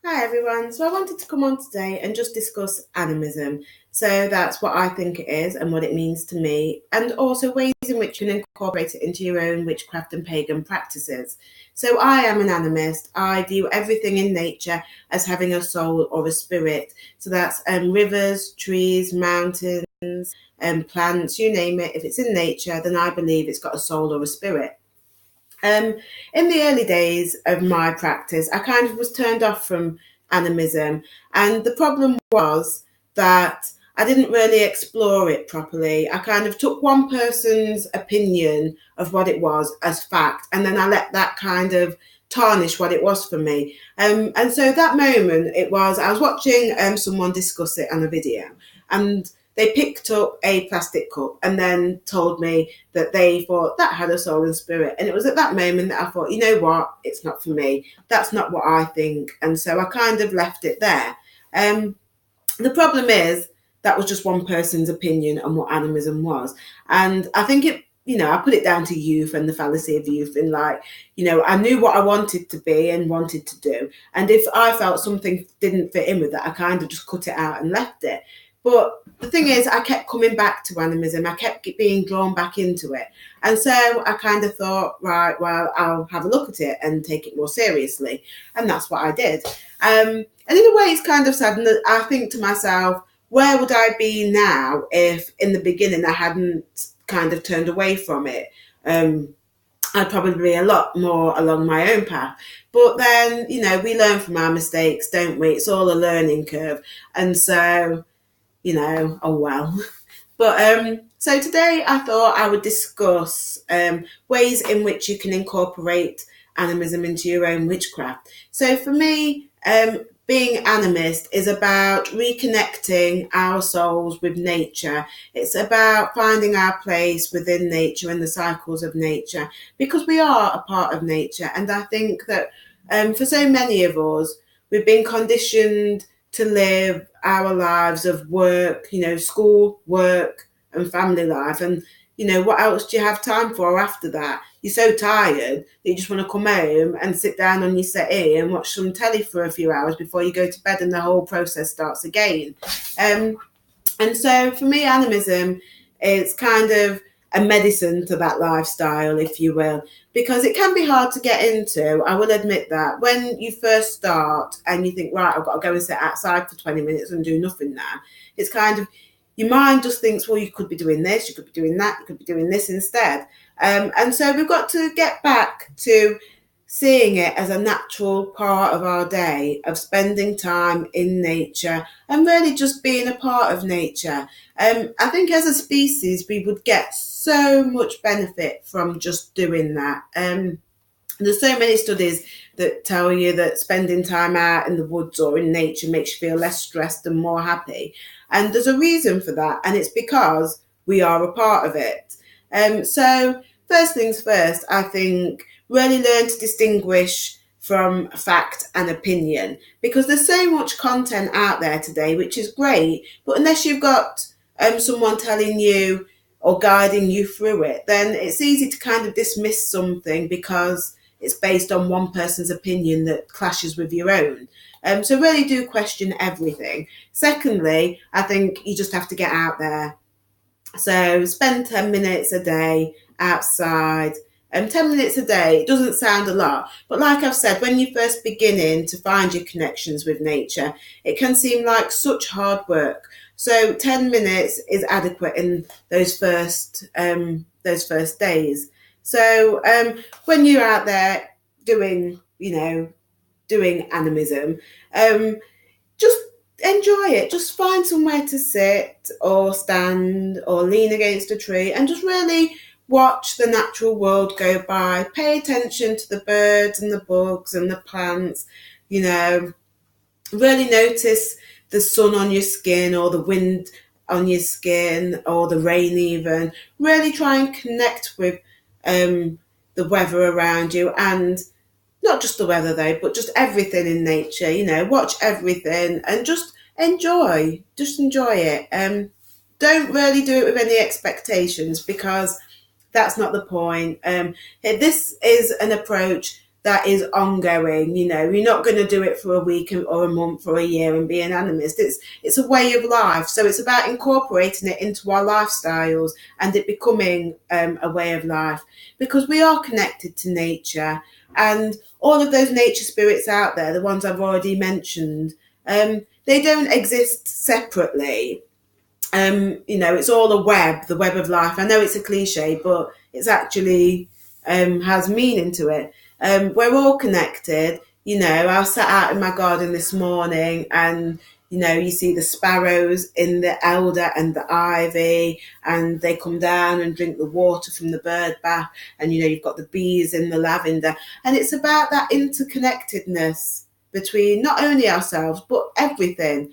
Hi everyone. So I wanted to come on today and just discuss animism. So that's what I think it is and what it means to me, and also ways in which you can incorporate it into your own witchcraft and pagan practices. So I am an animist. I view everything in nature as having a soul or a spirit. So that's rivers, trees, mountains, plants, you name it. If it's in nature, then I believe it's got a soul or a spirit. Um, in the early days of my practice, I kind of was turned off from animism, and the problem was that I didn't really explore it properly. I kind of took one person's opinion of what it was as fact, and then I let that kind of tarnish what it was for me. And so that moment, I was watching someone discuss it on a video, and they picked up a plastic cup and then told me that they thought that had a soul and spirit. And it was at that moment that I thought, you know what, it's not for me. That's not what I think. And so I kind of left it there. The problem is that was just one person's opinion on what animism was. And I think I put it down to youth and the fallacy of youth. And I knew what I wanted to be and wanted to do. And if I felt something didn't fit in with that, I kind of just cut it out and left it. But the thing is, I kept coming back to animism. I kept being drawn back into it. And so I kind of thought, right, well, I'll have a look at it and take it more seriously. And that's what I did. And in a way, it's kind of sad. And I think to myself, where would I be now if in the beginning I hadn't kind of turned away from it? I'd probably be a lot more along my own path. But then, we learn from our mistakes, don't we? It's all a learning curve. And so, oh well. But so today I thought I would discuss ways in which you can incorporate animism into your own witchcraft. So for me, being animist is about reconnecting our souls with nature. It's about finding our place within nature and the cycles of nature, because we are a part of nature. And I think that for so many of us, we've been conditioned to live our lives of work, school, work, and family life. And, what else do you have time for after that? You're so tired that you just want to come home and sit down on your settee and watch some telly for a few hours before you go to bed, and the whole process starts again. And so for me, animism is kind of a medicine to that lifestyle, if you will, because it can be hard to get into. I will admit that when you first start and you think, right, I've got to go and sit outside for 20 minutes and do nothing now, it's kind of, your mind just thinks, well, you could be doing this, you could be doing that, you could be doing this instead. And so we've got to get back to seeing it as a natural part of our day, of spending time in nature and really just being a part of nature. I think as a species, we would get so much benefit from just doing that. There's so many studies that tell you that spending time out in the woods or in nature makes you feel less stressed and more happy. And there's a reason for that, and it's because we are a part of it. So first things first, I think really learn to distinguish from fact and opinion, because there's so much content out there today, which is great, but unless you've got someone telling you or guiding you through it, then it's easy to kind of dismiss something because it's based on one person's opinion that clashes with your own. So really do question everything. Secondly, I think you just have to get out there. So spend 10 minutes a day outside. 10 minutes a day, it doesn't sound a lot, but like I've said, when you're first beginning to find your connections with nature, it can seem like such hard work. So 10 minutes is adequate in those first days. So when you're out there doing animism, just enjoy it. Just find somewhere to sit or stand or lean against a tree and just really watch the natural world go by. Pay attention to the birds and the bugs and the plants. Really notice the sun on your skin or the wind on your skin or the rain even. Really try and connect with the weather around you, and not just the weather though, but just everything in nature. Watch everything and just enjoy it. Don't really do it with any expectations, because that's not the point. This is an approach that is ongoing. You're not going to do it for a week or a month or a year and be an animist. It's a way of life. So it's about incorporating it into our lifestyles and it becoming a way of life, because we are connected to nature, and all of those nature spirits out there, the ones I've already mentioned, they don't exist separately. It's all a web, the web of life. I know it's a cliche, but it's actually has meaning to it. We're all connected. I sat out in my garden this morning, and you see the sparrows in the elder and the ivy, and they come down and drink the water from the bird bath, and you've got the bees in the lavender, and it's about that interconnectedness between not only ourselves but everything.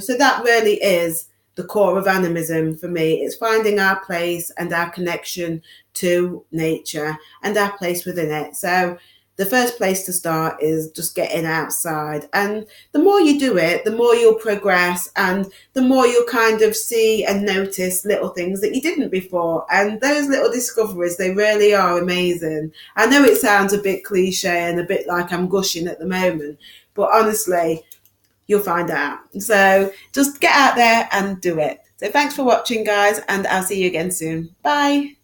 So that really is the core of animism for me. It's finding our place and our connection to nature and our place within it. So the first place to start is just getting outside. And the more you do it, the more you'll progress, and the more you'll kind of see and notice little things that you didn't before. And those little discoveries, they really are amazing. I know it sounds a bit cliche and a bit like I'm gushing at the moment, but honestly, you'll find out. So just get out there and do it. So thanks for watching, guys, and I'll see you again soon. Bye.